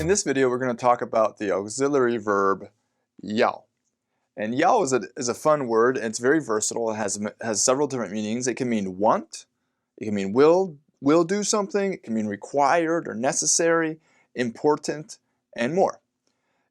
In this video, we're going to talk about the auxiliary verb yao. And yao is a fun word, and it's very versatile. It has several different meanings. It can mean want, it can mean will do something, it can mean required or necessary, important, and more.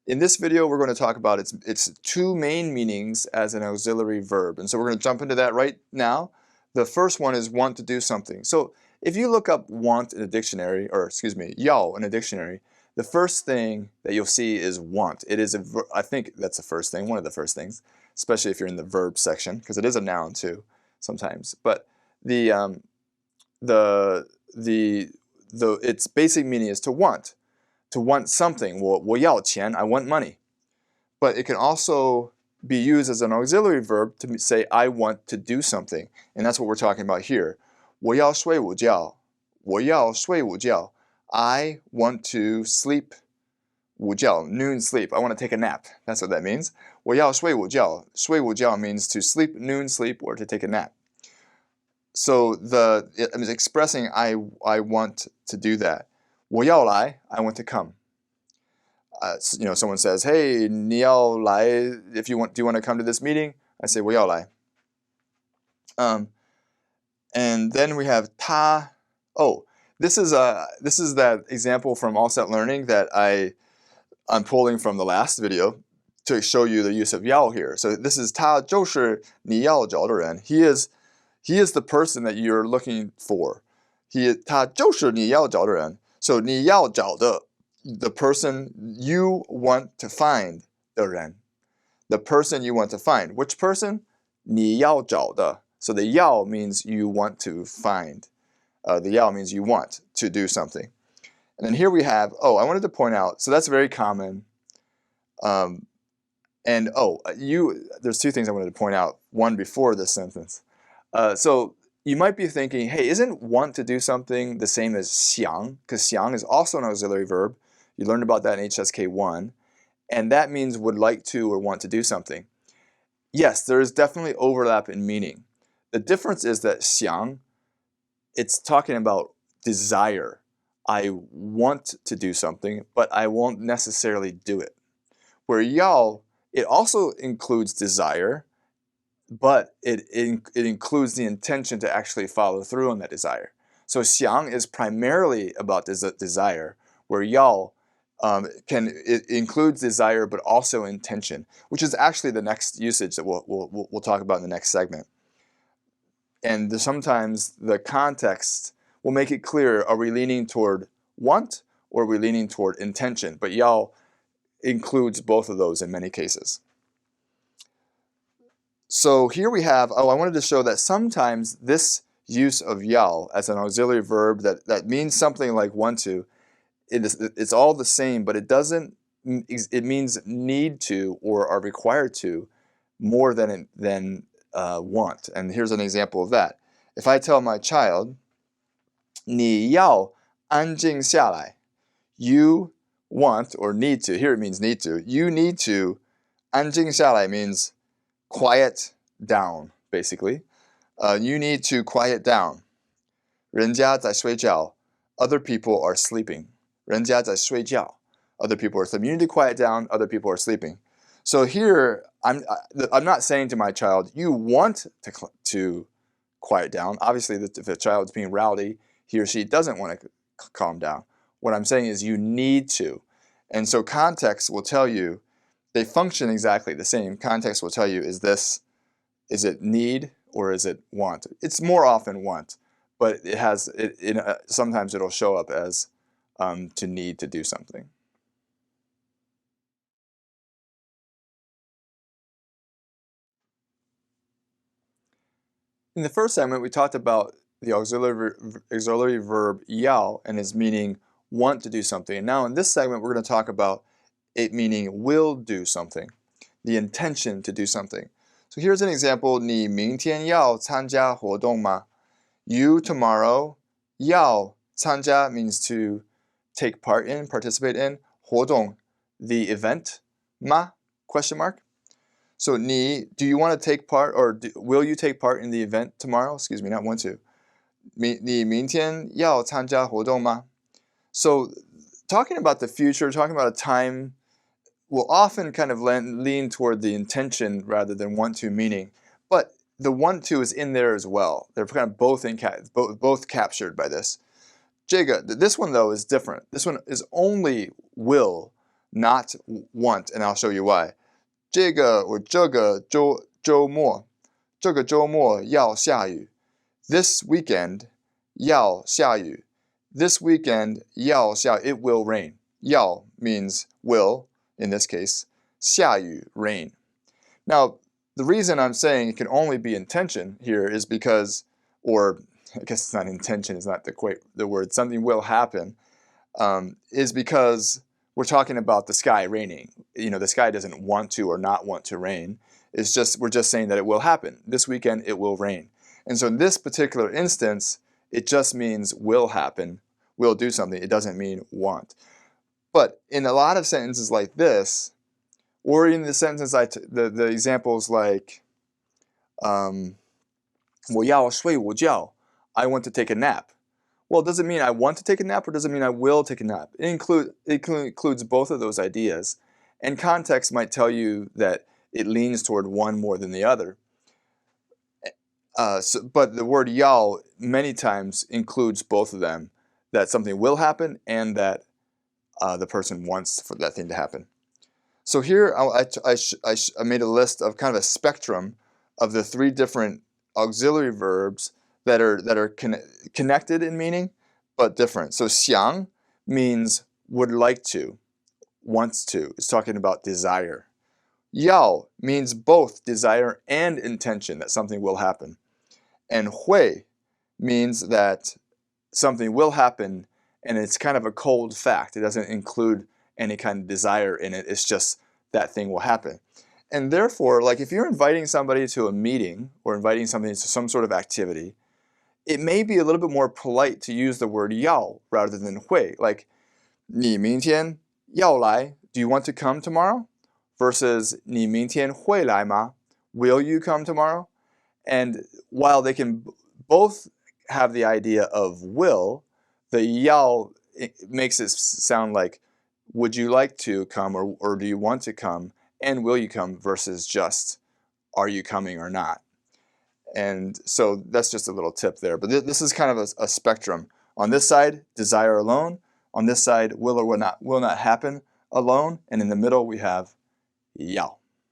In this video, we're going to talk about its two main meanings as an auxiliary verb. And so we're going to jump into that right now. The first one is want to do something. So if you look up want in a dictionary, or excuse me, yao in a dictionary, the first thing that you'll see is want. It is I think that's the first thing, one of the first things, especially if you're in the verb section, because it is a noun too sometimes. But its basic meaning is to want something. 我要钱, I want money. But it can also be used as an auxiliary verb to say I want to do something, and that's what we're talking about here. 我要睡午觉, 我要睡午觉. I want to sleep 午觉, noon sleep. I want to take a nap. That's what that means. 我要睡午觉. 睡午觉 means to sleep, noon sleep, or to take a nap. So it's expressing I want to do that. 我要来, I want to come. Someone says, hey, 你要来, do you want to come to this meeting? I say 我要来. And then we have 他. Oh, this is that example from All Set Learning that I'm pulling from the last video to show you the use of yao here. So this is 他就是你要找的人. He is the person that you're looking for. 他就是你要找的人. So 你要找的, the person you want to find 的人. The person you want to find. Which person? 你要找的. So the yao means you want to find. The yao means you want to do something. And then here we have, I wanted to point out, so that's very common. There's two things I wanted to point out. One before this sentence. So you might be thinking, hey, isn't want to do something the same as 想? Because 想 is also an auxiliary verb. You learned about that in HSK 1. And that means would like to or want to do something. Yes, there is definitely overlap in meaning. The difference is that 想, it's talking about desire. I want to do something, but I won't necessarily do it. Where yao, it also includes desire, but it includes the intention to actually follow through on that desire. So 想 is primarily about desire, where yao it includes desire but also intention, which is actually the next usage that we'll talk about in the next segment. And sometimes the context will make it clear, are we leaning toward want or are we leaning toward intention? But yao includes both of those in many cases. So here we have, I wanted to show that sometimes this use of yao as an auxiliary verb that means something like want to, it's all the same, but it means need to or are required to more than want. And here's an example of that. If I tell my child, 你要安静下来, you want or need to, here it means need to, you need to, 安静下来 means quiet down, basically. You need to quiet down. 人家在睡觉, other people are sleeping. 人家在睡觉, other people are sleeping. You need to quiet down, other people are sleeping. So here, I'm not saying to my child, you want to quiet down. Obviously, if a child's being rowdy, he or she doesn't want to calm down. What I'm saying is you need to. And so context will tell you, they function exactly the same. Context will tell you, is it need or is it want? It's more often want, but sometimes it'll show up as to need to do something. In the first segment, we talked about the auxiliary verb yao and its meaning want to do something. And now in this segment, we're going to talk about it meaning will do something, the intention to do something. So here's an example. 你明天要参加活动吗? You tomorrow, 要参加 means to take part in, participate in. 活动, the event. 吗? Question mark. So 你, do you want to take part, or will you take part in the event tomorrow? Excuse me, not want to. 你明天要参加活动吗? So talking about the future, talking about a time, will often kind of lean toward the intention rather than want to meaning. But the want to is in there as well. They're kind of both captured by this. 这个 this one though is different. This one is only will, not want, and I'll show you why. 这个周末要下雨. This weekend 要下雨. This weekend 要下雨. It will rain. 要 means will in this case. 下雨 rain. Now the reason I'm saying it can only be intention here is because, or I guess it's not intention, it's not the word, something will happen, is because we're talking about the sky raining. You know, the sky doesn't want to or not want to rain. It's just, we're just saying that it will happen. This weekend it will rain. And so in this particular instance, it just means will happen, will do something. It doesn't mean want. But in a lot of sentences like this, or in the sentence the examples like 我要睡午觉, I want to take a nap. Well, does it mean I want to take a nap or does it mean I will take a nap? It includes both of those ideas. And context might tell you that it leans toward one more than the other. But the word 要 many times includes both of them, that something will happen and that the person wants for that thing to happen. So here I made a list of kind of a spectrum of the 3 different auxiliary verbs that are connected in meaning but different. So 想 means would like to, wants to. It's talking about desire. 要 means both desire and intention, that something will happen. And 会 means that something will happen and it's kind of a cold fact. It doesn't include any kind of desire in it. It's just that thing will happen. And therefore, like if you're inviting somebody to a meeting or inviting somebody to some sort of activity, it may be a little bit more polite to use the word 要 rather than 会. Like 你明天要来, do you want to come tomorrow? Versus 你明天会来吗? Will you come tomorrow? And while they can both have the idea of will, the 要makes it sound like would you like to come or do you want to come, and will you come versus just are you coming or not. And so that's just a little tip there. But this is kind of a spectrum. On this side, desire alone. On this side, will or will not happen alone. And in the middle, we have 要.